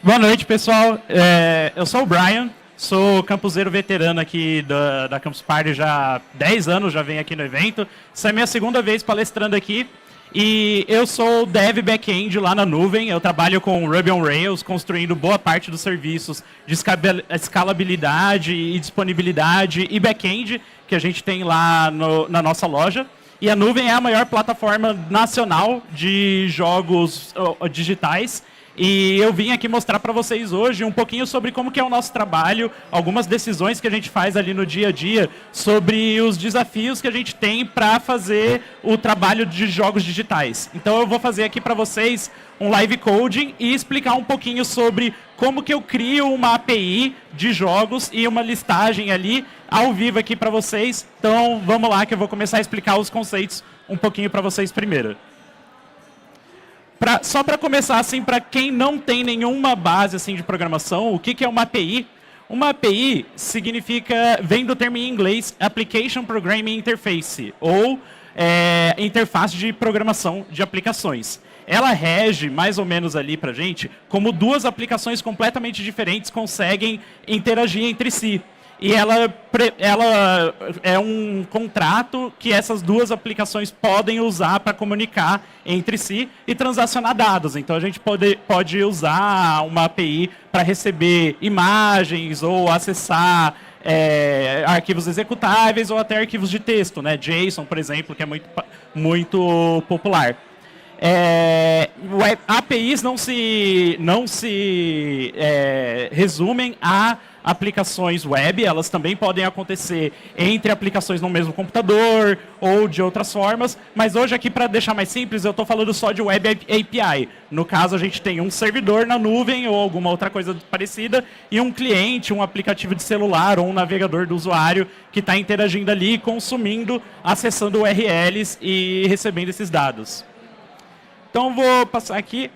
Boa noite, pessoal. Eu sou o Brian, sou campuseiro veterano aqui da Campus Party já há 10 anos, já venho aqui no evento. Essa é a minha segunda vez palestrando aqui. E eu sou dev back-end lá na nuvem, eu trabalho com Ruby on Rails, construindo boa parte dos serviços de escalabilidade e disponibilidade e back-end que a gente tem lá na nossa loja. E a nuvem é a maior plataforma nacional de jogos digitais. E eu vim aqui mostrar para vocês hoje um pouquinho sobre como que é o nosso trabalho, algumas decisões que a gente faz ali no dia a dia, sobre os desafios que a gente tem para fazer o trabalho de jogos digitais. Então eu vou fazer aqui para vocês um live coding e explicar um pouquinho sobre como que eu crio uma API de jogos e uma listagem ali ao vivo aqui para vocês. Então vamos lá que eu vou começar a explicar os conceitos um pouquinho para vocês primeiro. Só para começar, assim, para quem não tem nenhuma base assim, de programação, o que é uma API? Uma API vem do termo em inglês Application Programming Interface, ou interface de programação de aplicações. Ela rege, mais ou menos ali para a gente, como duas aplicações completamente diferentes conseguem interagir entre si. E ela é um contrato que essas duas aplicações podem usar para comunicar entre si e transacionar dados. Então, a gente pode usar uma API para receber imagens ou acessar arquivos executáveis ou até arquivos de texto, né? JSON, por exemplo, que é muito popular. APIs não se resumem a aplicações web, elas também podem acontecer entre aplicações no mesmo computador ou de outras formas, mas hoje aqui, para deixar mais simples, eu estou falando só de Web API. No caso, a gente tem um servidor na nuvem ou alguma outra coisa parecida e um cliente, um aplicativo de celular ou um navegador do usuário que está interagindo ali, consumindo, acessando URLs e recebendo esses dados. Então, vou passar aqui.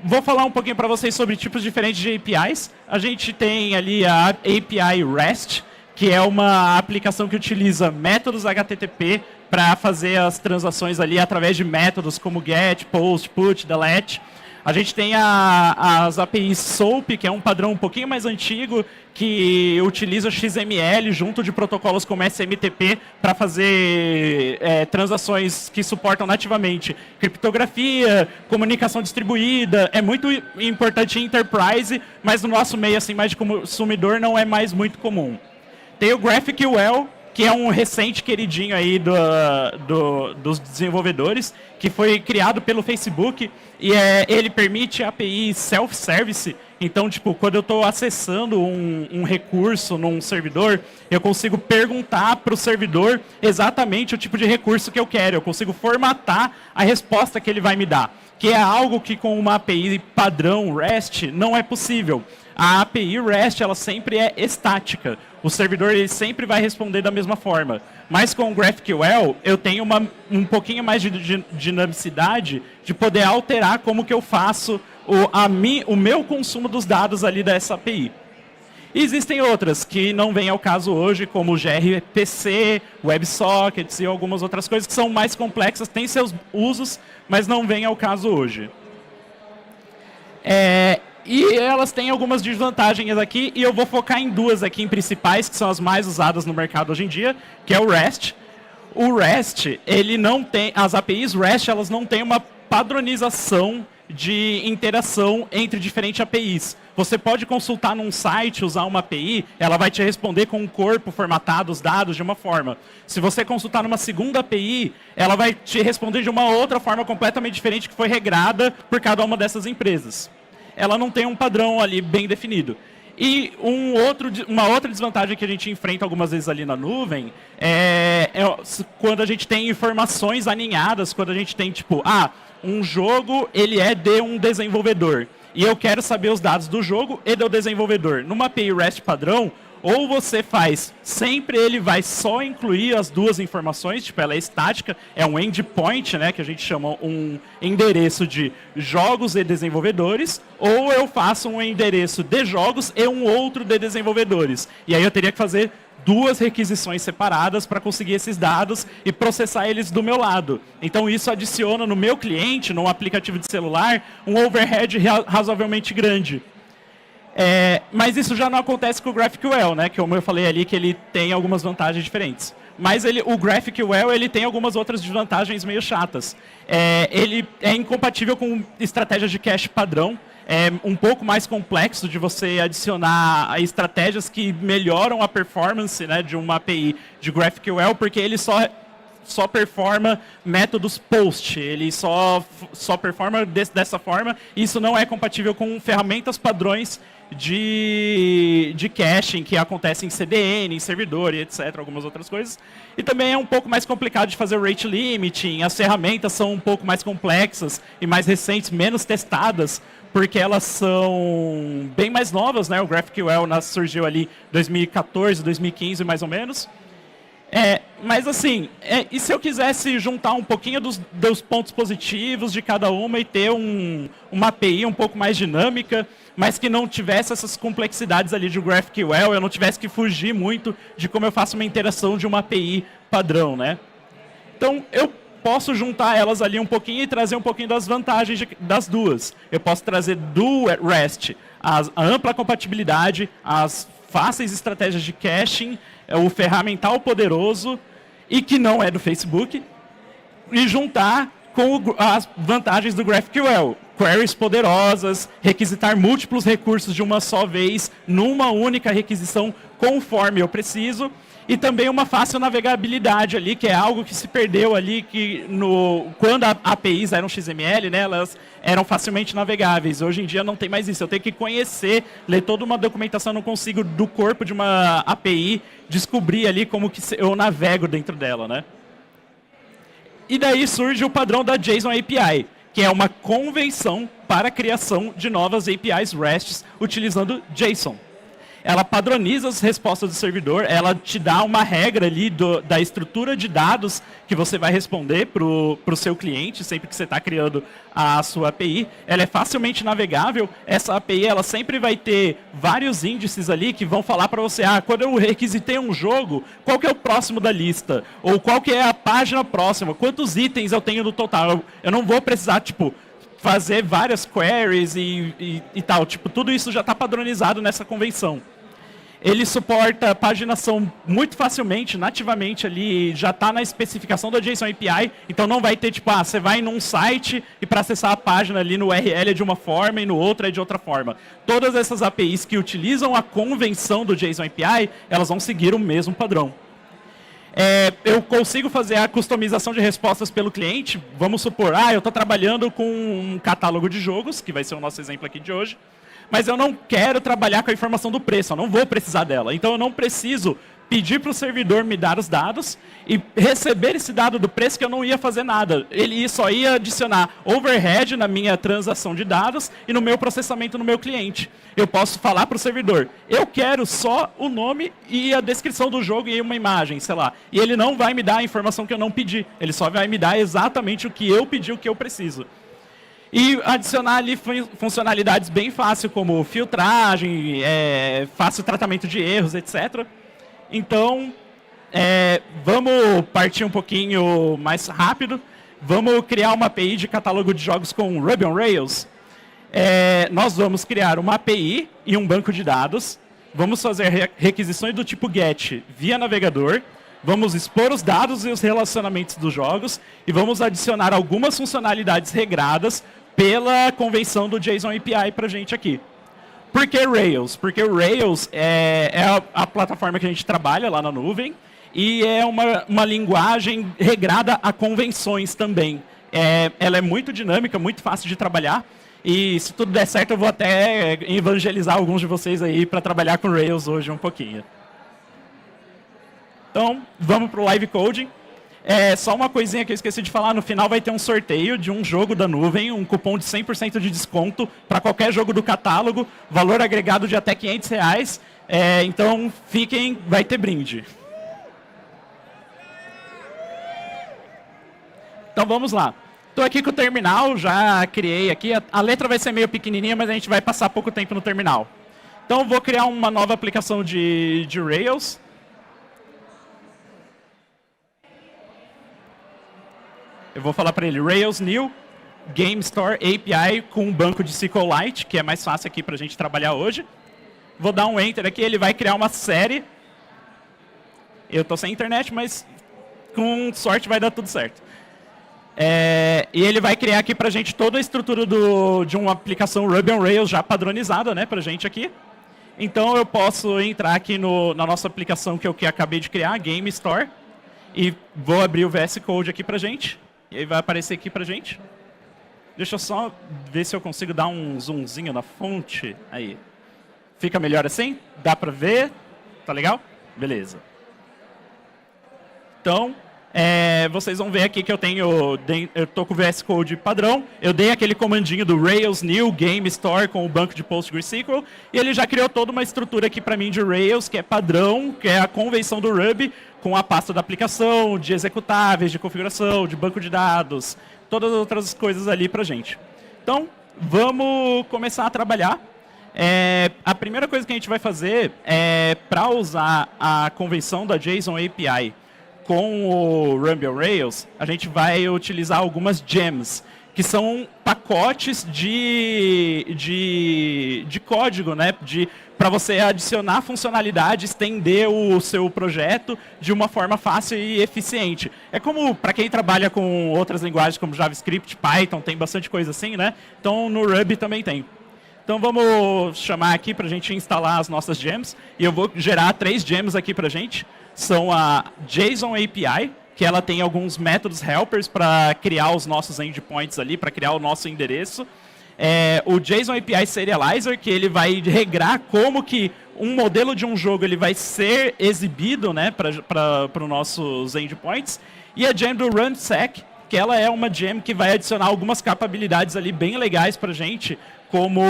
Vou falar um pouquinho para vocês sobre tipos diferentes de APIs. A gente tem ali a API REST, que é uma aplicação que utiliza métodos HTTP para fazer as transações ali através de métodos como GET, POST, PUT, DELETE. A gente tem as APIs SOAP, que é um padrão um pouquinho mais antigo, que utiliza XML junto de protocolos como SMTP para fazer transações que suportam nativamente criptografia, comunicação distribuída. É muito importante em enterprise, mas no nosso meio assim, mais de consumidor não é mais muito comum. Tem o GraphQL, que é um recente queridinho aí dos desenvolvedores, que foi criado pelo Facebook, e ele permite API self-service. Então, tipo, quando eu estou acessando um recurso num servidor, eu consigo perguntar para o servidor exatamente o tipo de recurso que eu quero. Eu consigo formatar a resposta que ele vai me dar, que é algo que com uma API padrão REST não é possível. A API REST ela sempre é estática. O servidor ele sempre vai responder da mesma forma. Mas com o GraphQL, eu tenho um pouquinho mais de dinamicidade de poder alterar como que eu faço o meu consumo dos dados ali dessa API. E existem outras que não vêm ao caso hoje, como o gRPC, WebSockets e algumas outras coisas que são mais complexas, têm seus usos, mas não vêm ao caso hoje. E elas têm algumas desvantagens aqui, e eu vou focar em duas aqui em principais, que são as mais usadas no mercado hoje em dia, que é o REST. O REST, ele não tem, as APIs REST, elas não têm uma padronização de interação entre diferentes APIs. Você pode consultar num site, usar uma API, ela vai te responder com um corpo formatado, os dados de uma forma. Se você consultar numa segunda API, ela vai te responder de uma outra forma completamente diferente, que foi regrada por cada uma dessas empresas. Ela não tem um padrão ali bem definido. E uma outra desvantagem que a gente enfrenta algumas vezes ali na nuvem é quando a gente tem informações aninhadas, quando a gente tem, tipo, um jogo ele é de um desenvolvedor. E eu quero saber os dados do jogo e do desenvolvedor. Numa API REST padrão, ou você faz, sempre ele vai só incluir as duas informações, tipo, ela é estática, é um endpoint, né, que a gente chama um endereço de jogos e desenvolvedores, ou eu faço um endereço de jogos e um outro de desenvolvedores. E aí eu teria que fazer duas requisições separadas para conseguir esses dados e processar eles do meu lado. Então isso adiciona no meu cliente, num aplicativo de celular, um overhead razoavelmente grande. Mas isso já não acontece com o GraphQL, né? Que como eu falei ali, que ele tem algumas vantagens diferentes. Mas o GraphQL ele tem algumas outras desvantagens meio chatas. Ele é incompatível com estratégias de cache padrão. É um pouco mais complexo de você adicionar estratégias que melhoram a performance, né, de uma API de GraphQL, porque ele só performa métodos POST, ele só performa dessa forma, e isso não é compatível com ferramentas padrões de caching que acontecem em CDN, em servidor e etc, algumas outras coisas. E também é um pouco mais complicado de fazer rate limiting, as ferramentas são um pouco mais complexas e mais recentes, menos testadas, porque elas são bem mais novas, né? O GraphQL surgiu ali em 2014, 2015 mais ou menos. Mas assim, e se eu quisesse juntar um pouquinho dos pontos positivos de cada uma e ter uma API um pouco mais dinâmica, mas que não tivesse essas complexidades ali de GraphQL, eu não tivesse que fugir muito de como eu faço uma interação de uma API padrão, né? Então, eu posso juntar elas ali um pouquinho e trazer um pouquinho das vantagens das duas. Eu posso trazer do REST a ampla compatibilidade, as fáceis estratégias de caching, o ferramental poderoso e que não é do Facebook, e juntar com as vantagens do GraphQL. Queries poderosas, requisitar múltiplos recursos de uma só vez, numa única requisição, conforme eu preciso, e também uma fácil navegabilidade ali, que é algo que se perdeu ali, que quando as APIs eram XML, né, elas eram facilmente navegáveis. Hoje em dia não tem mais isso. Eu tenho que conhecer, ler toda uma documentação, não consigo, do corpo de uma API, descobrir ali como que eu navego dentro dela, né? E daí surge o padrão da JSON API, que é uma convenção para a criação de novas APIs REST utilizando JSON. Ela padroniza as respostas do servidor, ela te dá uma regra ali da estrutura de dados que você vai responder para o seu cliente, sempre que você está criando a sua API. Ela é facilmente navegável, essa API ela sempre vai ter vários índices ali que vão falar para você, quando eu requisitei um jogo, qual que é o próximo da lista? Ou qual que é a página próxima? Quantos itens eu tenho no total? Eu não vou precisar, fazer várias queries e tal. Tudo isso já está padronizado nessa convenção. Ele suporta paginação muito facilmente, nativamente ali, já está na especificação da JSON API, então não vai ter, você vai num site e para acessar a página ali no URL é de uma forma e no outro é de outra forma. Todas essas APIs que utilizam a convenção do JSON API, elas vão seguir o mesmo padrão. Eu consigo fazer a customização de respostas pelo cliente. Vamos supor, eu estou trabalhando com um catálogo de jogos, que vai ser o nosso exemplo aqui de hoje, mas eu não quero trabalhar com a informação do preço, eu não vou precisar dela. Então eu não preciso pedir para o servidor me dar os dados e receber esse dado do preço que eu não ia fazer nada. Ele só ia adicionar overhead na minha transação de dados e no meu processamento no meu cliente. Eu posso falar para o servidor, eu quero só o nome e a descrição do jogo e uma imagem, sei lá. E ele não vai me dar a informação que eu não pedi. Ele só vai me dar exatamente o que eu pedi, o que eu preciso. E adicionar ali funcionalidades bem fáceis, como filtragem, fácil tratamento de erros, etc. Então, vamos partir um pouquinho mais rápido. Vamos criar uma API de catálogo de jogos com Ruby on Rails. Nós vamos criar uma API e um banco de dados. Vamos fazer requisições do tipo GET via navegador. Vamos expor os dados e os relacionamentos dos jogos. E vamos adicionar algumas funcionalidades regradas pela convenção do JSON API para a gente aqui. Por que Rails? Porque o Rails é a plataforma que a gente trabalha lá na nuvem e é uma linguagem regrada a convenções também. Ela é muito dinâmica, muito fácil de trabalhar e se tudo der certo eu vou até evangelizar alguns de vocês aí para trabalhar com Rails hoje um pouquinho. Então, vamos para o Live Coding. Só uma coisinha que eu esqueci de falar, no final vai ter um sorteio de um jogo da nuvem, um cupom de 100% de desconto para qualquer jogo do catálogo, valor agregado de até R$500. Então, fiquem, vai ter brinde. Então, vamos lá. Estou aqui com o terminal, já criei aqui. A letra vai ser meio pequenininha, mas a gente vai passar pouco tempo no terminal. Então, vou criar uma nova aplicação de Rails. Eu vou falar para ele, Rails New, Game Store API com um banco de SQLite, que é mais fácil aqui para a gente trabalhar hoje. Vou dar um Enter aqui, ele vai criar uma série. Eu estou sem internet, mas com sorte vai dar tudo certo. E ele vai criar aqui para a gente toda a estrutura de uma aplicação Ruby on Rails já padronizada, né, para a gente aqui. Então eu posso entrar aqui na nossa aplicação que eu acabei de criar, Game Store, e vou abrir o VS Code aqui para a gente. E aí vai aparecer aqui para a gente. Deixa eu só ver se eu consigo dar um zoomzinho na fonte. Aí. Fica melhor assim? Dá para ver? Tá legal? Beleza. Então, vocês vão ver aqui que eu estou com o VS Code padrão. Eu dei aquele comandinho do Rails New Game Store com o banco de PostgreSQL. E ele já criou toda uma estrutura aqui para mim de Rails, que é padrão, que é a convenção do Ruby, com a pasta da aplicação, de executáveis, de configuração, de banco de dados, todas as outras coisas ali para a gente. Então, vamos começar a trabalhar. A primeira coisa que a gente vai fazer é, para usar a convenção da JSON API com o Ruby on Rails, a gente vai utilizar algumas gems, que são pacotes de código, né? Para você adicionar funcionalidade, estender o seu projeto de uma forma fácil e eficiente. É como, para quem trabalha com outras linguagens como JavaScript, Python, tem bastante coisa assim, né? Então, no Ruby também tem. Então, vamos chamar aqui para a gente instalar as nossas gems. E eu vou gerar 3 gems aqui para a gente. São a JSON API, que ela tem alguns métodos helpers para criar os nossos endpoints ali, para criar o nosso endereço. O JSON API Serializer, que ele vai regrar como que um modelo de um jogo ele vai ser exibido, né, para os nossos endpoints. E a gem do RunSec, que ela é uma gem que vai adicionar algumas capabilidades ali bem legais para a gente, como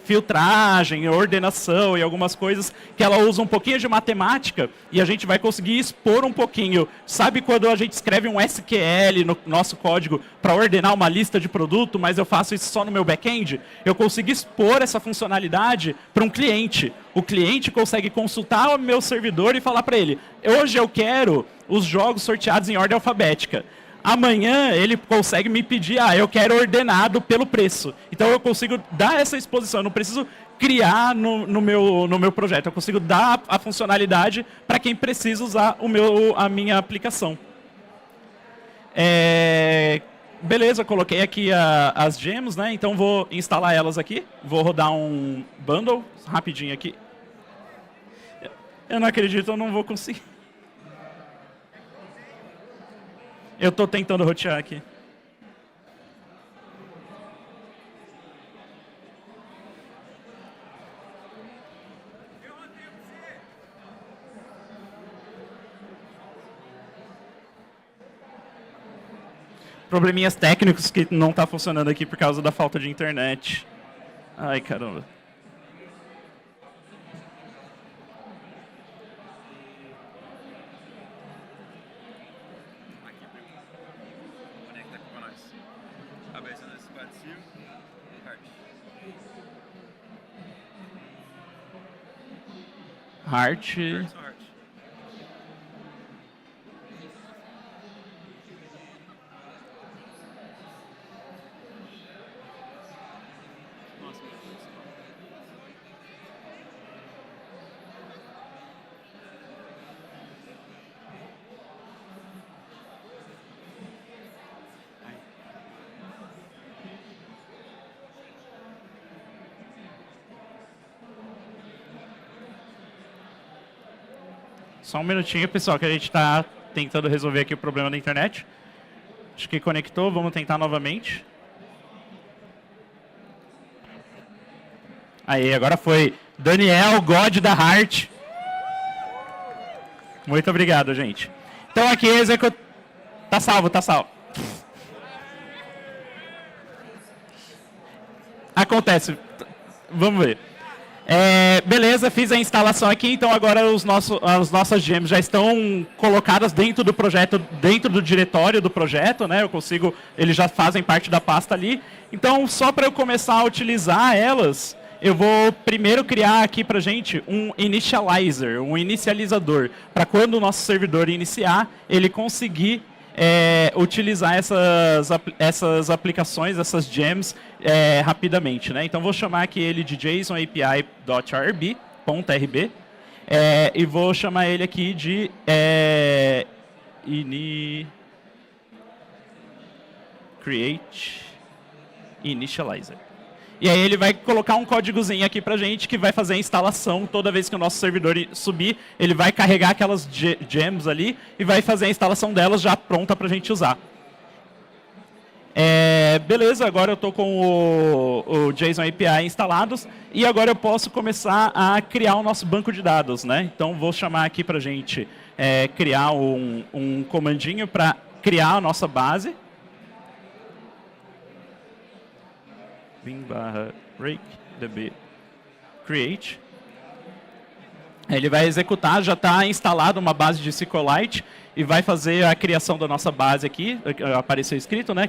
filtragem, ordenação e algumas coisas que ela usa um pouquinho de matemática e a gente vai conseguir expor um pouquinho. Sabe quando a gente escreve um SQL no nosso código para ordenar uma lista de produto, mas eu faço isso só no meu back-end? Eu consigo expor essa funcionalidade para um cliente. O cliente consegue consultar o meu servidor e falar para ele: hoje eu quero os jogos sorteados em ordem alfabética. Amanhã ele consegue me pedir, eu quero ordenado pelo preço. Então eu consigo dar essa exposição, eu não preciso criar no meu projeto, eu consigo dar a funcionalidade para quem precisa usar a minha aplicação. Beleza, coloquei aqui as gems, né? Então vou instalar elas aqui. Vou rodar um bundle rapidinho aqui. Eu não acredito, eu não vou conseguir. Eu estou tentando rotear aqui. Probleminhas técnicos que não está funcionando aqui por causa da falta de internet. Ai, caramba. Heart. Só um minutinho, pessoal, que a gente está tentando resolver aqui o problema da internet. Acho que conectou, vamos tentar novamente. Aí, agora foi. Daniel, God da Heart. Muito obrigado, gente. Então aqui, tá salvo, tá salvo. Acontece. Vamos ver. Beleza, fiz a instalação aqui, então agora as nossas gems já estão colocadas dentro do projeto, dentro do diretório do projeto, né? Eles já fazem parte da pasta ali. Então, só para eu começar a utilizar elas, eu vou primeiro criar aqui para a gente um initializer, um inicializador, para quando o nosso servidor iniciar, ele conseguir utilizar essas aplicações, essas gems, rapidamente, né? Então, vou chamar aqui ele de JSON API.rb, e vou chamar ele aqui de create initializer. E aí ele vai colocar um códigozinho aqui pra gente que vai fazer a instalação toda vez que o nosso servidor subir. Ele vai carregar aquelas gems ali e vai fazer a instalação delas já pronta pra gente usar. Beleza, agora eu estou com o JSON API instalados e agora eu posso começar a criar o nosso banco de dados, né? Então vou chamar aqui pra gente criar um comandinho para criar a nossa base. bin/rake-db create. Ele vai executar, já está instalado uma base de SQLite e vai fazer a criação da nossa base aqui. Apareceu escrito, né?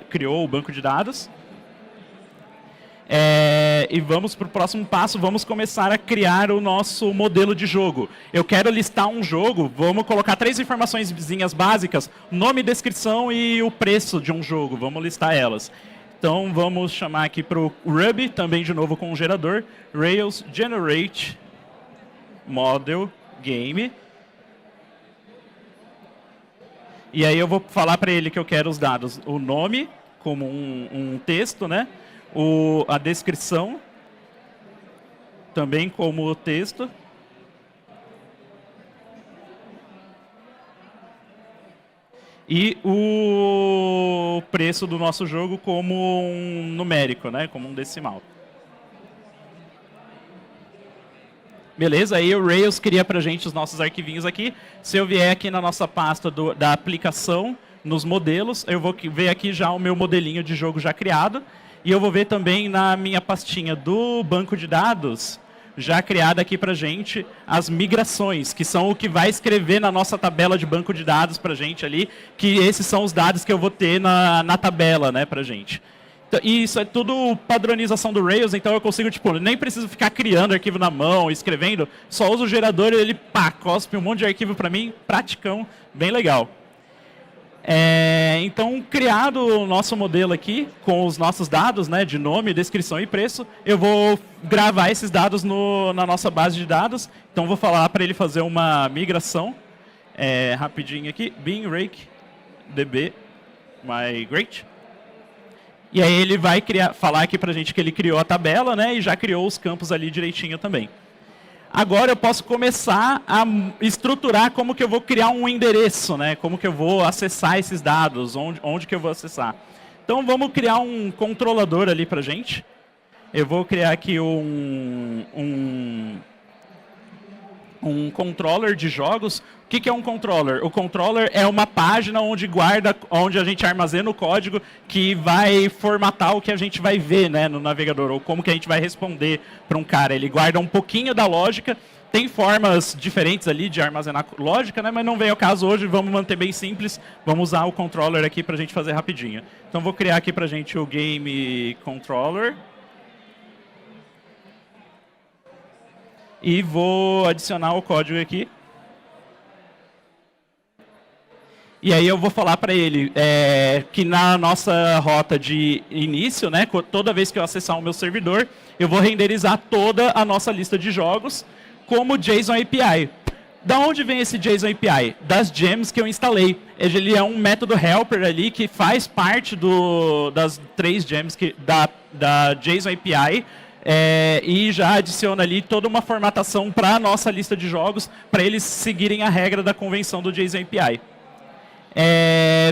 Criou o banco de dados. E vamos para o próximo passo, vamos começar a criar o nosso modelo de jogo. Eu quero listar um jogo, vamos colocar 3 informações básicas, nome, descrição e o preço de um jogo, vamos listar elas. Então, vamos chamar aqui para o Ruby, também de novo com um gerador, Rails Generate Model Game. E aí eu vou falar para ele que eu quero os dados, o nome, como um texto, né? A descrição, também como texto. E o preço do nosso jogo como um numérico, né? Como um decimal. Beleza, aí o Rails cria pra gente os nossos arquivinhos aqui. Se eu vier aqui na nossa pasta da aplicação, nos modelos, eu vou ver aqui já o meu modelinho de jogo já criado. E eu vou ver também na minha pastinha do banco de dados, já criada aqui pra gente, as migrações, que são o que vai escrever na nossa tabela de banco de dados pra gente ali, que esses são os dados que eu vou ter na tabela, né, pra gente. E isso é tudo padronização do Rails, então eu consigo, tipo, nem preciso ficar criando arquivo na mão, escrevendo, só uso o gerador e ele, pá, cospe um monte de arquivo para mim, praticão, bem legal. Então, criado o nosso modelo aqui, com os nossos dados, né, de nome, descrição e preço, eu vou gravar esses dados na nossa base de dados. Então, vou falar para ele fazer uma migração, rapidinho aqui, bin/rake-db migrate. E aí ele vai falar aqui para a gente que ele criou a tabela, né, e já criou os campos ali direitinho também. Agora eu posso começar a estruturar como que eu vou criar um endereço, né? Como que eu vou acessar esses dados, onde que eu vou acessar. Então vamos criar um controlador ali para a gente. Eu vou criar aqui um controller de jogos. O que é um controller? O controller é uma página onde a gente armazena o código que vai formatar o que a gente vai ver, né, no navegador, ou como que a gente vai responder para um cara. Ele guarda um pouquinho da lógica. Tem formas diferentes ali de armazenar lógica, né, mas não vem ao caso hoje, vamos manter bem simples. Vamos usar o controller aqui para a gente fazer rapidinho. Então vou criar aqui para a gente o game controller. E vou adicionar o código aqui. E aí eu vou falar para ele que na nossa rota de início, né, toda vez que eu acessar o meu servidor, eu vou renderizar toda a nossa lista de jogos como JSON API. Da onde vem esse JSON API? Das gems que eu instalei. Ele é um método helper ali que faz parte das 3 gems da JSON API. E já adiciona ali toda uma formatação para a nossa lista de jogos, para eles seguirem a regra da convenção do JSON API.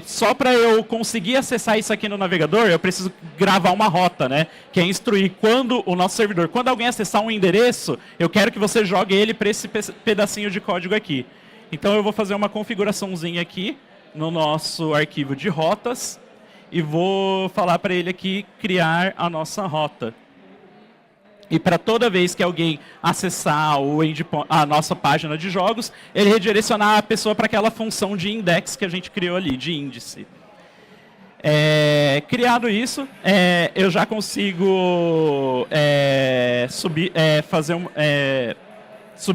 Só para eu conseguir acessar isso aqui no navegador, eu preciso gravar uma rota, né? Que é instruir quando o nosso servidor, quando alguém acessar um endereço, eu quero que você jogue ele para esse pedacinho de código aqui. Então eu vou fazer uma configuraçãozinha aqui no nosso arquivo de rotas e vou falar para ele aqui criar a nossa rota. E para toda vez que alguém acessar a nossa página de jogos, ele redirecionar a pessoa para aquela função de index que a gente criou ali, de índice. Criado isso, eu já consigo subir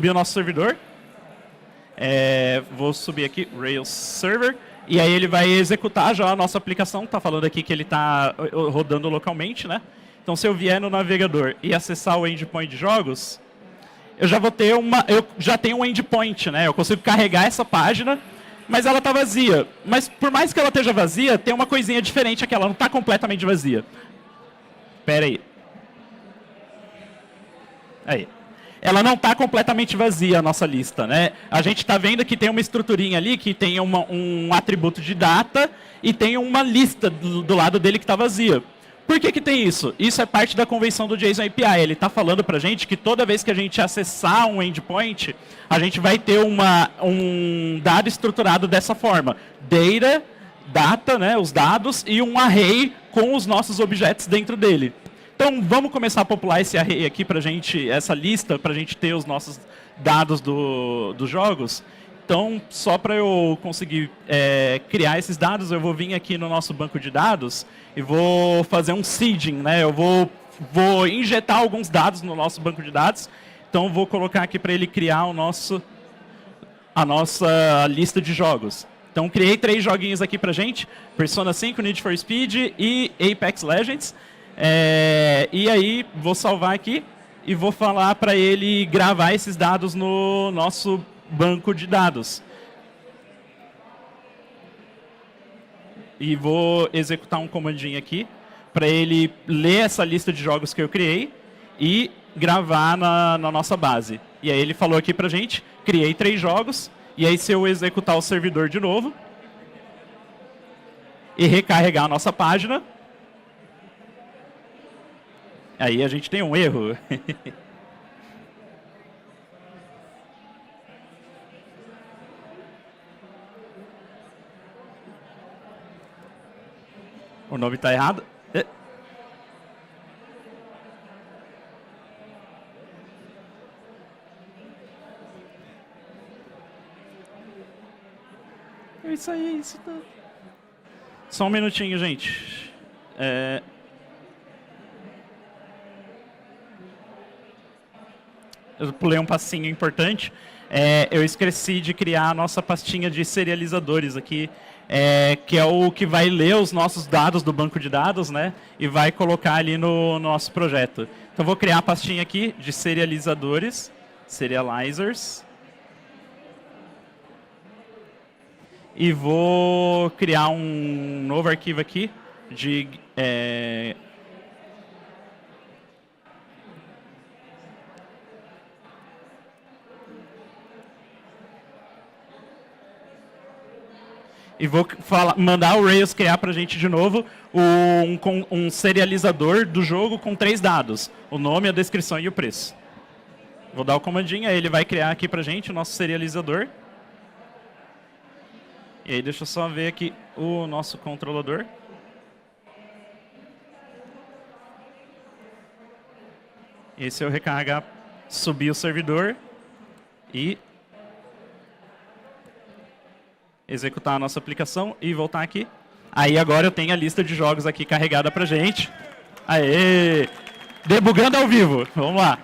o nosso servidor. Vou subir aqui, Rails Server. E aí ele vai executar já a nossa aplicação. Está falando aqui que ele está rodando localmente, né? Então, se eu vier no navegador e acessar o endpoint de jogos, eu já tenho um endpoint, né? Eu consigo carregar essa página, mas ela está vazia. Mas por mais que ela esteja vazia, tem uma coisinha diferente aqui, ela não está completamente vazia. Espera aí. Aí. Ela não está completamente vazia, a nossa lista, né? A gente está vendo que tem uma estruturinha ali, que tem um atributo de data e tem uma lista do lado dele que está vazia. Por que tem isso? Isso é parte da convenção do JSON API. Ele está falando para a gente que toda vez que a gente acessar um endpoint, a gente vai ter um dado estruturado dessa forma. Data, né, os dados, e um array com os nossos objetos dentro dele. Então, vamos começar a popular esse array aqui para a gente, essa lista, para a gente ter os nossos dados dos jogos. Então, só para eu conseguir criar esses dados, eu vou vir aqui no nosso banco de dados e vou fazer um seeding, né? Eu vou injetar alguns dados no nosso banco de dados. Então, vou colocar aqui para ele criar a nossa lista de jogos. Então, criei 3 joguinhos aqui para a gente. Persona 5, Need for Speed e Apex Legends. E aí, vou salvar aqui e vou falar para ele gravar esses dados no nosso banco de dados. E vou executar um comandinho aqui para ele ler essa lista de jogos que eu criei e gravar na nossa base. E aí ele falou aqui para a gente, criei 3 jogos, e aí se eu executar o servidor de novo e recarregar a nossa página, aí a gente tem um erro. O nome está errado. É isso aí, isso tá... Só um minutinho, gente. Eu pulei um passinho importante. Eu esqueci de criar a nossa pastinha de serializadores aqui, que é o que vai ler os nossos dados do banco de dados, né, e vai colocar ali no nosso projeto. Então, vou criar a pastinha aqui de serializadores, serializers, e vou criar um novo arquivo aqui de... E vou mandar o Rails criar para a gente de novo um serializador do jogo com 3 dados. O nome, a descrição e o preço. Vou dar o comandinho, aí ele vai criar aqui para a gente o nosso serializador. E aí deixa eu só ver aqui o nosso controlador. E se eu recarregar, subir o servidor e executar a nossa aplicação e voltar aqui. Aí agora eu tenho a lista de jogos aqui carregada pra gente. Aê! Debugando ao vivo. Vamos lá.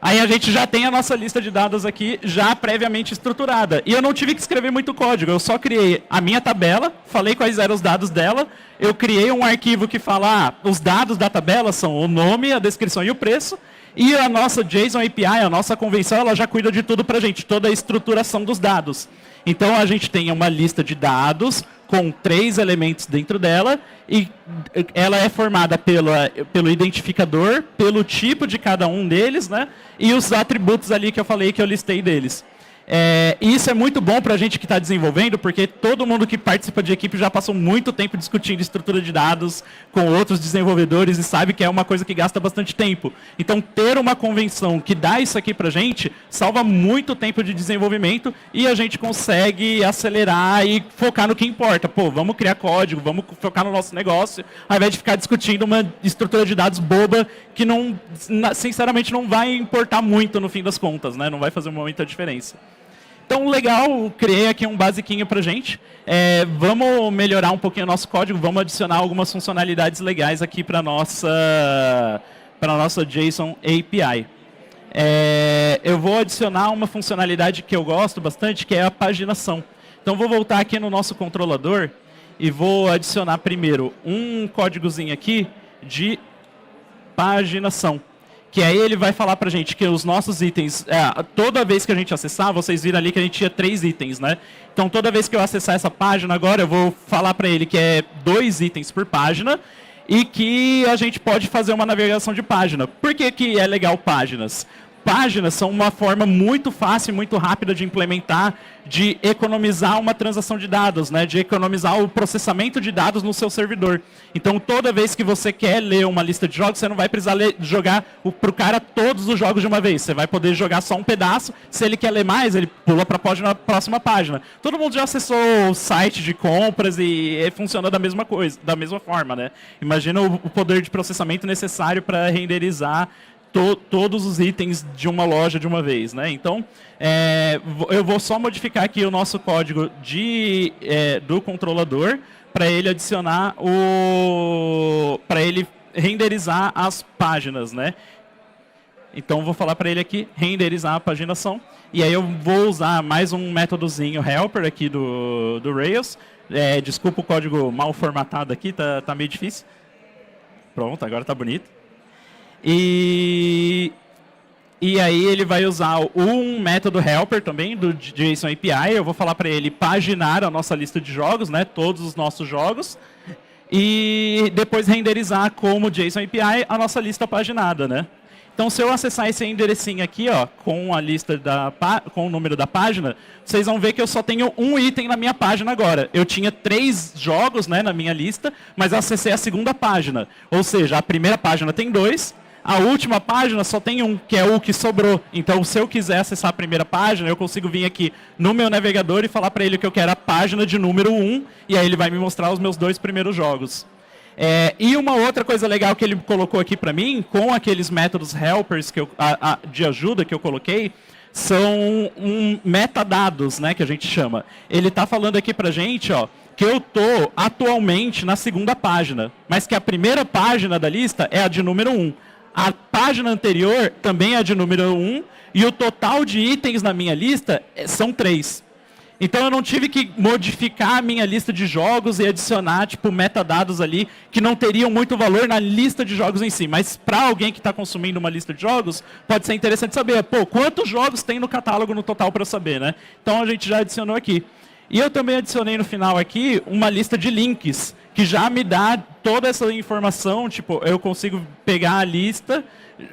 Aí a gente já tem a nossa lista de dados aqui já previamente estruturada. E eu não tive que escrever muito código, eu só criei a minha tabela, falei quais eram os dados dela, eu criei um arquivo que fala, os dados da tabela são o nome, a descrição e o preço, e a nossa JSON API, a nossa convenção, ela já cuida de tudo pra gente, toda a estruturação dos dados. Então, a gente tem uma lista de dados com 3 elementos dentro dela e ela é formada pelo identificador, pelo tipo de cada um deles, né? E os atributos ali que eu falei que eu listei deles. E isso é muito bom para a gente que está desenvolvendo, porque todo mundo que participa de equipe já passou muito tempo discutindo estrutura de dados com outros desenvolvedores e sabe que é uma coisa que gasta bastante tempo. Então, ter uma convenção que dá isso aqui para a gente salva muito tempo de desenvolvimento e a gente consegue acelerar e focar no que importa. Pô, vamos criar código, vamos focar no nosso negócio, ao invés de ficar discutindo uma estrutura de dados boba que, sinceramente, não vai importar muito no fim das contas, né? Não vai fazer muita diferença. Então, legal, criei aqui um basiquinho para a gente. Vamos melhorar um pouquinho o nosso código, vamos adicionar algumas funcionalidades legais aqui para a nossa JSON API. Eu vou adicionar uma funcionalidade que eu gosto bastante, que é a paginação. Então, vou voltar aqui no nosso controlador e vou adicionar primeiro um códigozinho aqui de paginação. Que aí ele vai falar pra gente que os nossos itens, toda vez que a gente acessar, vocês viram ali que a gente tinha 3 itens, né? Então toda vez que eu acessar essa página agora, eu vou falar pra ele que é 2 itens por página e que a gente pode fazer uma navegação de página. Por que que é legal páginas? Páginas são uma forma muito fácil e muito rápida de implementar, de economizar uma transação de dados, né? De economizar o processamento de dados no seu servidor. Então, toda vez que você quer ler uma lista de jogos, você não vai precisar jogar para o cara todos os jogos de uma vez. Você vai poder jogar só um pedaço. Se ele quer ler mais, ele pula para a próxima página. Todo mundo já acessou o site de compras e funciona da mesma coisa, da mesma forma, né? Imagina o poder de processamento necessário para renderizar todos os itens de uma loja de uma vez, né? Então, eu vou só modificar aqui o nosso código do controlador para ele adicionar para ele renderizar as páginas, né? Então, vou falar para ele aqui renderizar a paginação e aí eu vou usar mais um métodozinho helper aqui do Rails. Desculpa o código mal formatado aqui, tá meio difícil. Pronto, agora tá bonito. E aí ele vai usar um método helper também do JSON API. Eu vou falar para ele paginar a nossa lista de jogos, né, todos os nossos jogos, e depois renderizar como JSON API a nossa lista paginada, né? Então, se eu acessar esse enderecinho aqui, ó, com a lista com o número da página, vocês vão ver que eu só tenho um item na minha página agora. Eu tinha 3 jogos, né, na minha lista, mas eu acessei a segunda página. Ou seja, a primeira página tem 2. A última página só tem um, que é o que sobrou. Então, se eu quiser acessar a primeira página, eu consigo vir aqui no meu navegador e falar para ele que eu quero a página de número 1, e aí ele vai me mostrar os meus 2 primeiros jogos. E uma outra coisa legal que ele colocou aqui para mim, com aqueles métodos helpers de ajuda que eu coloquei, são metadados, né, que a gente chama. Ele está falando aqui para a gente, ó, que eu estou atualmente na segunda página, mas que a primeira página da lista é a de número 1. A página anterior também é de número 1 e o total de itens na minha lista são 3. Então eu não tive que modificar a minha lista de jogos e adicionar tipo metadados ali que não teriam muito valor na lista de jogos em si. Mas para alguém que está consumindo uma lista de jogos, pode ser interessante saber, pô, quantos jogos tem no catálogo no total para eu saber, né? Então a gente já adicionou aqui. E eu também adicionei no final aqui uma lista de links, que já me dá toda essa informação, tipo, eu consigo pegar a lista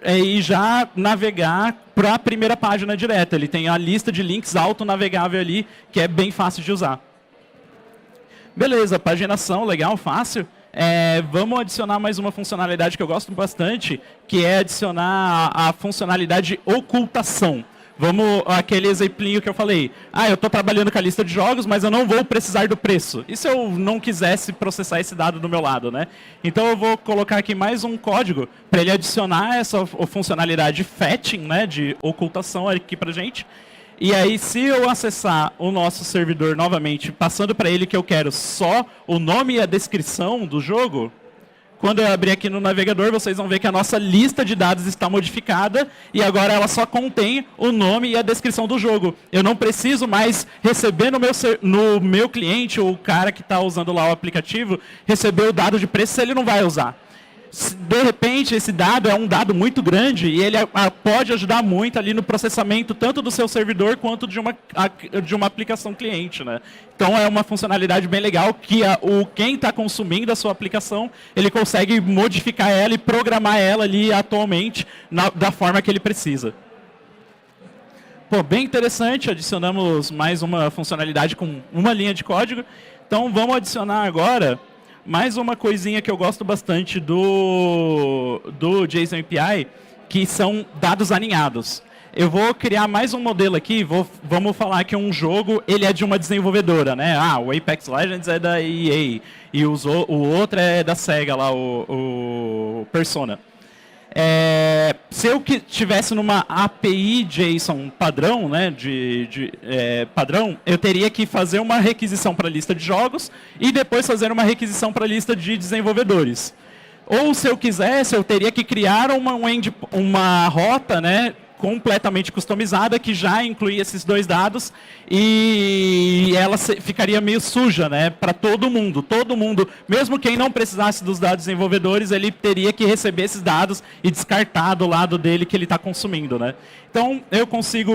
e já navegar para a primeira página direta. Ele tem a lista de links autonavegável ali, que é bem fácil de usar. Beleza, paginação, legal, fácil. Vamos adicionar mais uma funcionalidade que eu gosto bastante, que é adicionar a funcionalidade ocultação. Vamos, aquele exemplinho que eu falei. Eu estou trabalhando com a lista de jogos, mas eu não vou precisar do preço. E se eu não quisesse processar esse dado do meu lado, né? Então eu vou colocar aqui mais um código para ele adicionar essa funcionalidade fetching, né, de ocultação aqui para gente. E aí, se eu acessar o nosso servidor novamente, passando para ele que eu quero só o nome e a descrição do jogo, quando eu abrir aqui no navegador, vocês vão ver que a nossa lista de dados está modificada e agora ela só contém o nome e a descrição do jogo. Eu não preciso mais receber no meu cliente, ou o cara que está usando lá o aplicativo, receber o dado de preço se ele não vai usar. De repente, esse dado é um dado muito grande e ele pode ajudar muito ali no processamento tanto do seu servidor quanto de uma aplicação cliente, né? Então, é uma funcionalidade bem legal que quem está consumindo a sua aplicação, ele consegue modificar ela e programar ela ali atualmente da forma que ele precisa. Pô, bem interessante, adicionamos mais uma funcionalidade com uma linha de código. Então, vamos adicionar agora mais uma coisinha que eu gosto bastante do JSON API, que são dados aninhados. Eu vou criar mais um modelo aqui, vamos falar que um jogo ele é de uma desenvolvedora, né? O Apex Legends é da EA e o outro é da Sega, lá, o Persona. Se eu tivesse numa API JSON padrão, né, padrão, eu teria que fazer uma requisição para a lista de jogos e depois fazer uma requisição para a lista de desenvolvedores. Ou, se eu quisesse, eu teria que criar uma rota, né, completamente customizada, que já inclui esses dois dados, e ela ficaria meio suja, né, para todo mundo. Todo mundo, mesmo quem não precisasse dos dados desenvolvedores, ele teria que receber esses dados e descartar do lado dele que ele está consumindo, né. Então, eu consigo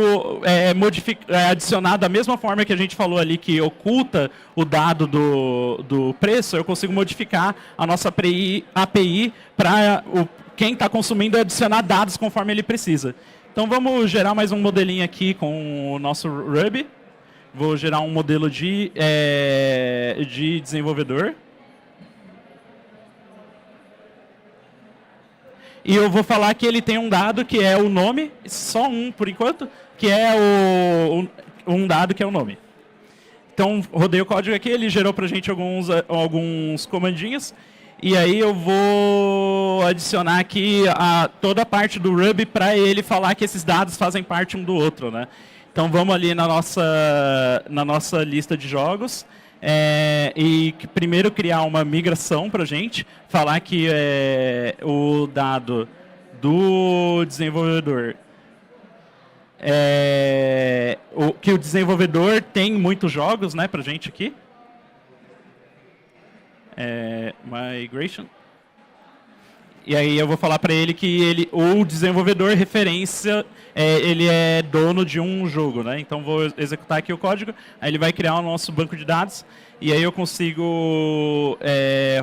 adicionar da mesma forma que a gente falou ali, que oculta o dado do preço, eu consigo modificar a nossa API para quem está consumindo adicionar dados conforme ele precisa. Então, vamos gerar mais um modelinho aqui com o nosso Ruby. Vou gerar um modelo de desenvolvedor. E eu vou falar que ele tem um dado que é o nome, só um por enquanto, que é um dado que é o nome. Então, rodei o código aqui, ele gerou para a gente alguns comandinhos. E aí eu vou adicionar aqui toda a parte do Ruby para ele falar que esses dados fazem parte um do outro, né? Então vamos ali na nossa lista de jogos e primeiro criar uma migração para a gente, falar que o dado do desenvolvedor que o desenvolvedor tem muitos jogos, né, para a gente aqui. Migration. E aí eu vou falar para ele que o desenvolvedor referência, ele é dono de um jogo, né? Então vou executar aqui o código, aí ele vai criar o nosso banco de dados, e aí eu consigo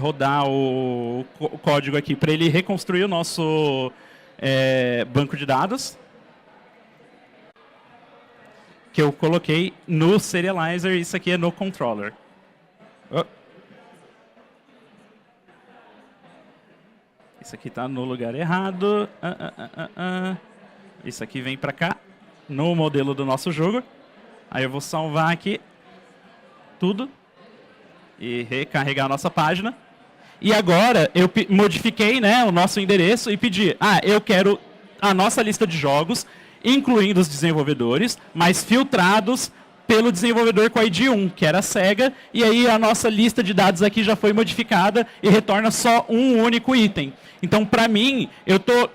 rodar o código aqui para ele reconstruir o nosso banco de dados, que eu coloquei no serializer, isso aqui é no controller. Isso aqui está no lugar errado. Isso aqui vem para cá, no modelo do nosso jogo. Aí eu vou salvar aqui tudo e recarregar a nossa página. E agora eu modifiquei, né, o nosso endereço e pedi, eu quero a nossa lista de jogos, incluindo os desenvolvedores, mas filtrados pelo desenvolvedor com ID 1, que era a SEGA, e aí a nossa lista de dados aqui já foi modificada e retorna só um único item. Então, para mim, eu estou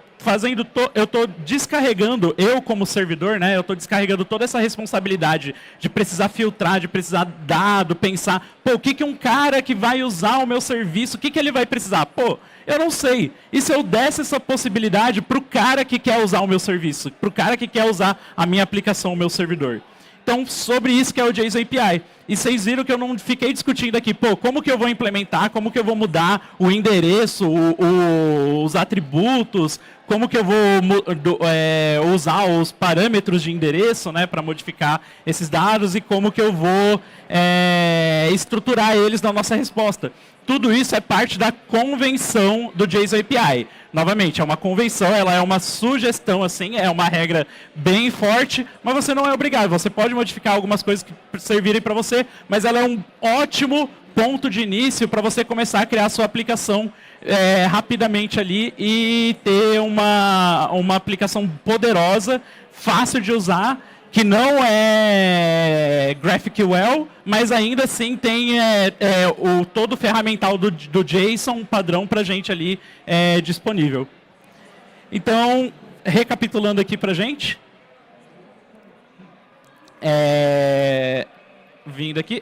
descarregando, eu como servidor, né, eu estou descarregando toda essa responsabilidade de precisar filtrar, de precisar dado, pensar, o que um cara que vai usar o meu serviço, o que ele vai precisar? Eu não sei. E se eu desse essa possibilidade para o cara que quer usar o meu serviço, para o cara que quer usar a minha aplicação, o meu servidor? Então, sobre isso que é o JSON API. E vocês viram que eu não fiquei discutindo aqui, como que eu vou implementar, como que eu vou mudar o endereço, os atributos, como que eu vou usar os parâmetros de endereço, né, para modificar esses dados e como que eu vou estruturar eles na nossa resposta. Tudo isso é parte da convenção do JSON API. Novamente, é uma convenção, ela é uma sugestão, assim, é uma regra bem forte, mas você não é obrigado. Você pode modificar algumas coisas que servirem para você, mas ela é um ótimo ponto de início para você começar a criar a sua aplicação rapidamente ali e ter uma aplicação poderosa, fácil de usar, que não é GraphQL, mas ainda assim tem todo o ferramental do JSON padrão para a gente ali disponível. Então, recapitulando aqui para a gente. Vindo aqui.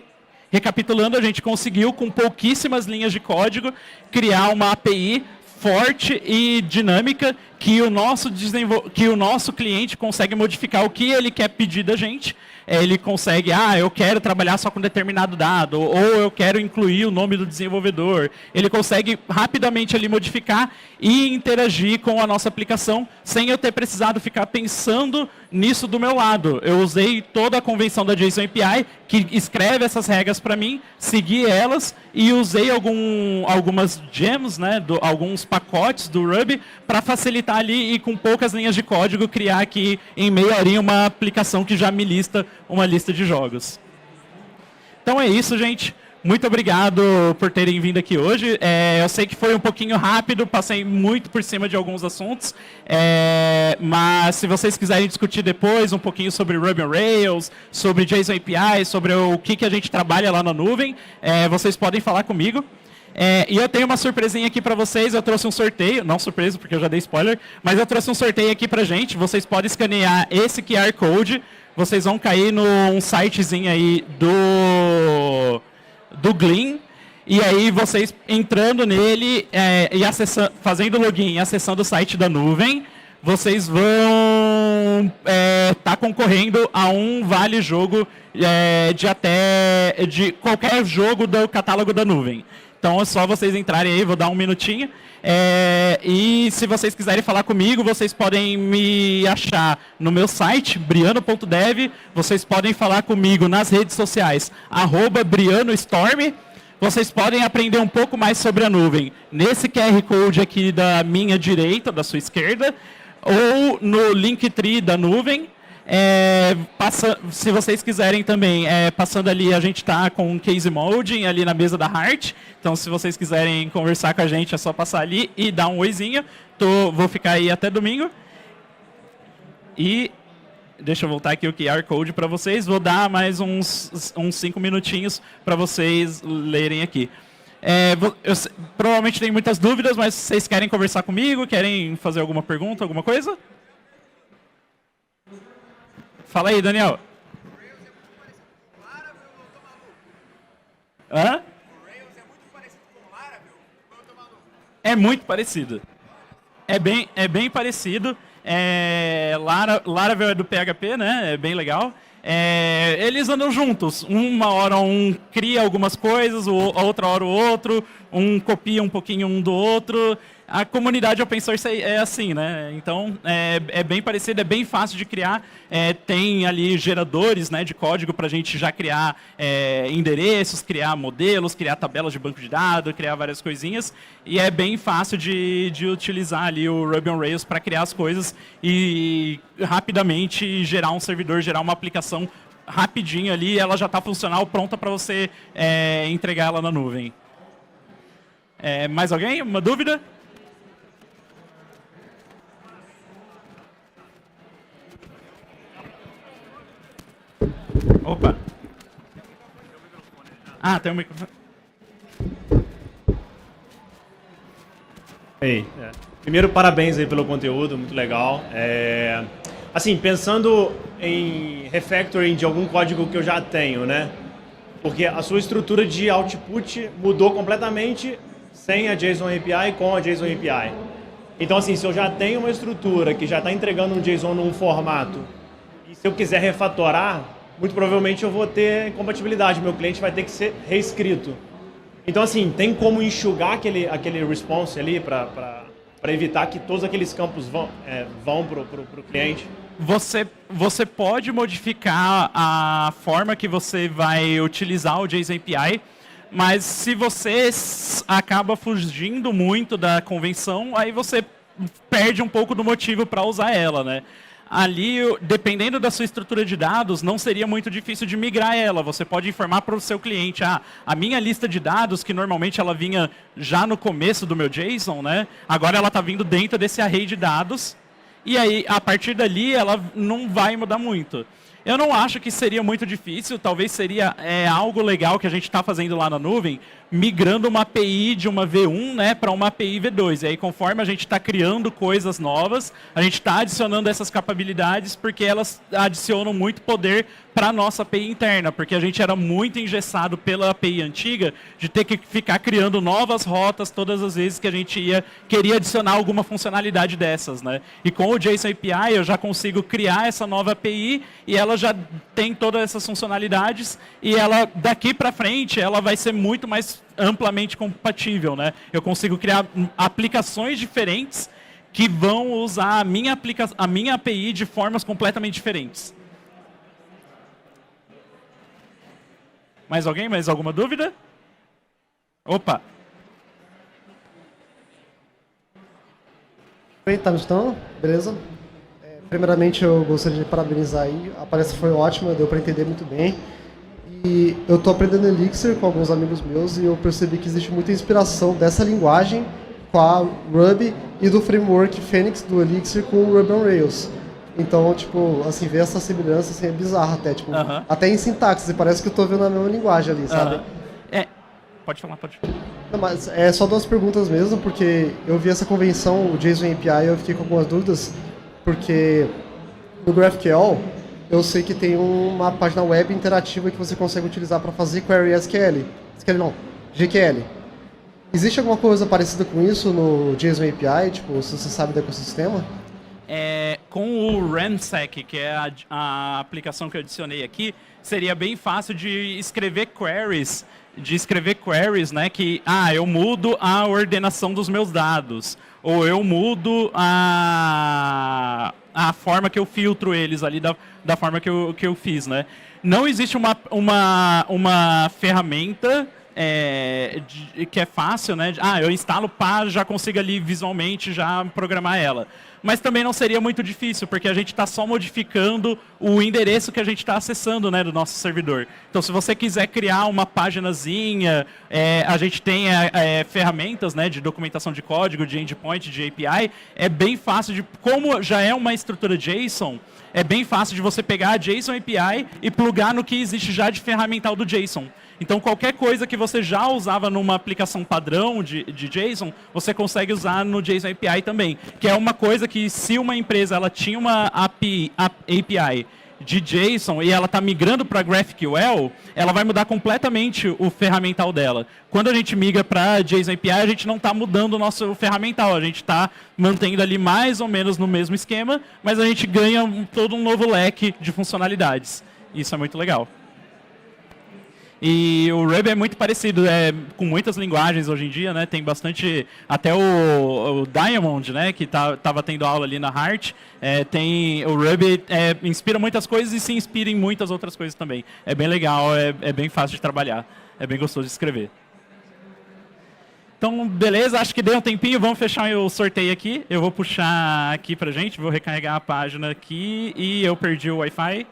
Recapitulando, a gente conseguiu, com pouquíssimas linhas de código, criar uma API forte e dinâmica que o nosso cliente consegue modificar o que ele quer pedir da gente. Ele consegue, eu quero trabalhar só com determinado dado, ou eu quero incluir o nome do desenvolvedor. Ele consegue rapidamente ali modificar e interagir com a nossa aplicação sem eu ter precisado ficar pensando nisso do meu lado. Eu usei toda a convenção da JSON API, que escreve essas regras para mim, segui elas e usei algumas gems, né, alguns pacotes do Ruby para facilitar ali e com poucas linhas de código criar aqui em meia horinha uma aplicação que já me lista uma lista de jogos. Então é isso, gente. Muito obrigado por terem vindo aqui hoje. Eu sei que foi um pouquinho rápido, passei muito por cima de alguns assuntos, mas se vocês quiserem discutir depois um pouquinho sobre Ruby on Rails, sobre JSON API, sobre o que a gente trabalha lá na nuvem, vocês podem falar comigo. E eu tenho uma surpresinha aqui para vocês. Eu trouxe um sorteio, não surpresa porque eu já dei spoiler, mas eu trouxe um sorteio aqui para gente. Vocês podem escanear esse QR Code. Vocês vão cair num sitezinho aí do Gleam. E aí vocês entrando nele e fazendo login e acessando o site da nuvem, vocês vão estar concorrendo a um vale jogo de qualquer jogo do catálogo da nuvem. Então é só vocês entrarem aí, vou dar um minutinho. E se vocês quiserem falar comigo, vocês podem me achar no meu site, briano.dev. Vocês podem falar comigo nas redes sociais, @brianostorm. Vocês podem aprender um pouco mais sobre a nuvem nesse QR Code aqui da minha direita, da sua esquerda, ou no Linktree da nuvem. Se vocês quiserem também, passando ali, a gente está com um case molding ali na mesa da Heart. Então, se vocês quiserem conversar com a gente, é só passar ali e dar um oizinho. Vou ficar aí até domingo. E deixa eu voltar aqui o QR Code para vocês. Vou dar mais uns 5 minutinhos para vocês lerem aqui. Provavelmente tem muitas dúvidas, mas vocês querem conversar comigo? Querem fazer alguma pergunta, alguma coisa? Fala aí, Daniel. Hã? É muito parecido. É bem parecido. Laravel é do PHP, né? É bem legal. Eles andam juntos. Uma hora um cria algumas coisas, a outra hora o outro. Um copia um pouquinho um do outro. A comunidade open source é assim, né? Então, é bem parecido, é bem fácil de criar. Tem ali geradores, né, de código para a gente já criar endereços, criar modelos, criar tabelas de banco de dados, criar várias coisinhas. E é bem fácil de utilizar ali o Ruby on Rails para criar as coisas e rapidamente gerar um servidor, gerar uma aplicação rapidinho ali. Ela já está funcional, pronta para você entregar ela na nuvem. Mais alguém? Uma dúvida? Opa. Tem um microfone. Primeiro, parabéns aí pelo conteúdo, muito legal. Assim, pensando em refactoring de algum código que eu já tenho, né? Porque a sua estrutura de output mudou completamente sem a JSON API e com a JSON API. Então, assim, se eu já tenho uma estrutura que já está entregando um JSON num formato, e se eu quiser refatorar, muito provavelmente eu vou ter incompatibilidade, meu cliente vai ter que ser reescrito. Então, assim, tem como enxugar aquele response ali para evitar que todos aqueles campos vão para o cliente? Você pode modificar a forma que você vai utilizar o JSON API, mas se você acaba fugindo muito da convenção, aí você perde um pouco do motivo para usar ela, né? Ali, dependendo da sua estrutura de dados, não seria muito difícil de migrar ela. Você pode informar para o seu cliente, a minha lista de dados, que normalmente ela vinha já no começo do meu JSON, né? Agora ela está vindo dentro desse array de dados, e aí, a partir dali, ela não vai mudar muito. Eu não acho que seria muito difícil, talvez seria algo legal que a gente está fazendo lá na nuvem, migrando uma API de uma V1, né, para uma API V2. E aí, conforme a gente está criando coisas novas, a gente está adicionando essas capabilidades porque elas adicionam muito poder para a nossa API interna, porque a gente era muito engessado pela API antiga de ter que ficar criando novas rotas todas as vezes que a gente queria adicionar alguma funcionalidade dessas, né? E com o JSON API eu já consigo criar essa nova API e ela já tem todas essas funcionalidades e ela daqui para frente ela vai ser muito mais amplamente compatível, né? Eu consigo criar aplicações diferentes que vão usar a minha API de formas completamente diferentes. Mais alguém? Mais alguma dúvida? Opa! Oi, tá me escutando? Beleza? Primeiramente, eu gostaria de parabenizar aí. A palestra foi ótima, deu para entender muito bem. E eu estou aprendendo Elixir com alguns amigos meus e eu percebi que existe muita inspiração dessa linguagem com a Ruby e do framework Phoenix do Elixir com o Ruby on Rails. Então, tipo, assim, ver essa semelhança assim, é bizarro até, tipo, até em sintaxe, parece que eu estou vendo a mesma linguagem ali, sabe? Pode falar, pode. Não, mas é só duas perguntas mesmo, porque eu vi essa convenção, o JSON API, eu fiquei com algumas dúvidas, porque no GraphQL eu sei que tem uma página web interativa que você consegue utilizar para fazer query SQL. SQL não, GQL. Existe alguma coisa parecida com isso no JSON API, tipo, se você sabe do ecossistema? Com o Ramsec, que é a aplicação que eu adicionei aqui, seria bem fácil de escrever queries, né, que eu mudo a ordenação dos meus dados, ou eu mudo a forma que eu filtro eles ali da forma que eu fiz, né? Não existe uma ferramenta que é fácil, né? Eu instalo, já consigo ali visualmente já programar ela. Mas também não seria muito difícil, porque a gente está só modificando o endereço que a gente está acessando, né, do nosso servidor. Então, se você quiser criar uma paginazinha, a gente tem ferramentas, né, de documentação de código, de endpoint, de API. É bem fácil, como já é uma estrutura JSON, é bem fácil de você pegar a JSON API e plugar no que existe já de ferramental do JSON. Então, qualquer coisa que você já usava numa aplicação padrão de JSON, você consegue usar no JSON API também. Que é uma coisa que, se uma empresa ela tinha uma API de JSON e ela está migrando para GraphQL, ela vai mudar completamente o ferramental dela. Quando a gente migra para JSON API, a gente não está mudando o nosso ferramental, a gente está mantendo ali mais ou menos no mesmo esquema, mas a gente ganha todo um novo leque de funcionalidades. Isso é muito legal. E o Ruby é muito parecido, com muitas linguagens hoje em dia, né? Tem bastante, até o Diamond, né? Que estava tendo aula ali na Heart, o Ruby inspira muitas coisas e se inspira em muitas outras coisas também. É bem legal, é bem fácil de trabalhar, é bem gostoso de escrever. Então, beleza, acho que deu um tempinho, vamos fechar o sorteio aqui. Eu vou puxar aqui pra gente, vou recarregar a página aqui e eu perdi o Wi-Fi.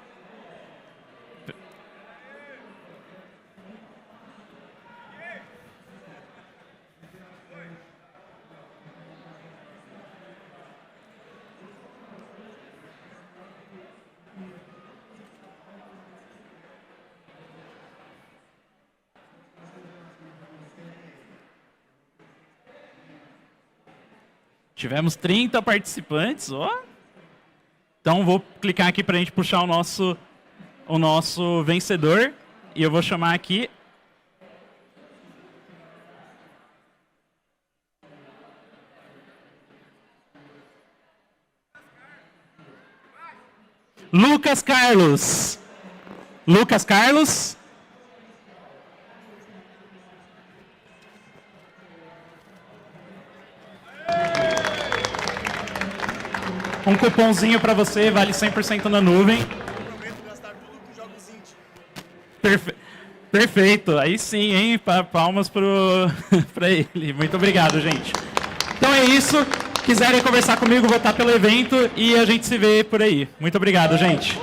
Tivemos 30 participantes, ó. Então vou clicar aqui para a gente puxar o nosso vencedor. E eu vou chamar aqui Lucas Carlos. Lucas Carlos. Um cupomzinho para você, vale 100% na nuvem. Prometo gastar tudo com jogos indie. Perfeito, aí sim, hein? Palmas para ele. Muito obrigado, gente. Então é isso. Quiserem conversar comigo, vou estar pelo evento e a gente se vê por aí. Muito obrigado, gente.